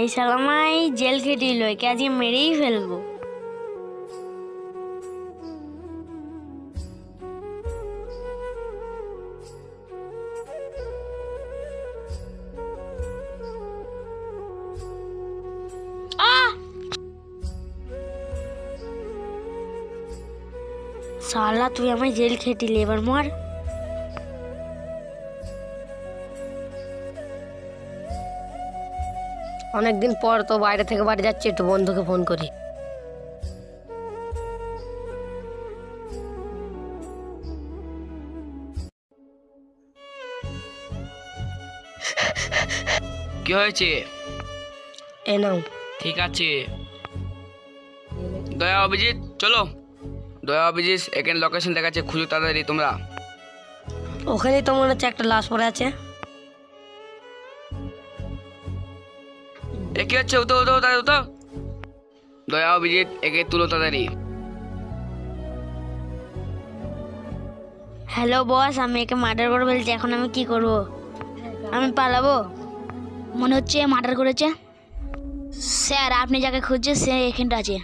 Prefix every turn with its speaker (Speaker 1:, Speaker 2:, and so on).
Speaker 1: এই শালামাই জেল খেটিল, একে আজকে মেরেই ফেলবো। শালা তুই আমায় জেল খেটিলি, এবার মার।
Speaker 2: অনেকদিন পর তো বাইরে থেকে বাড়ি যাচ্ছি, একটু বন্ধুকে ফোন করি।
Speaker 3: কি হয়েছে?
Speaker 2: এ নাও।
Speaker 3: ঠিক আছে। দয়া অভিজিৎ চলো। দয়া অভিজিৎ এখানে লোকেশন দেখাচ্ছে, খুঁজো তাড়াতাড়ি তোমরা।
Speaker 2: ওখানেই তো মনে হচ্ছে একটা লাশ পড়ে আছে।
Speaker 3: এ কি হচ্ছে? উঠো উঠো তাড়াতাড়ি উঠো। দয়া অভিজিৎ একে তুলো তাড়াতাড়ি।
Speaker 1: হ্যালো বস, আমি একে মার্ডার করে ফেলছি, এখন আমি কি করব? আমি পালাবো?
Speaker 4: মনে হচ্ছে মার্ডার করেছে। স্যার আপনি যাকে খুঁজছেন সে এখানটা আছে।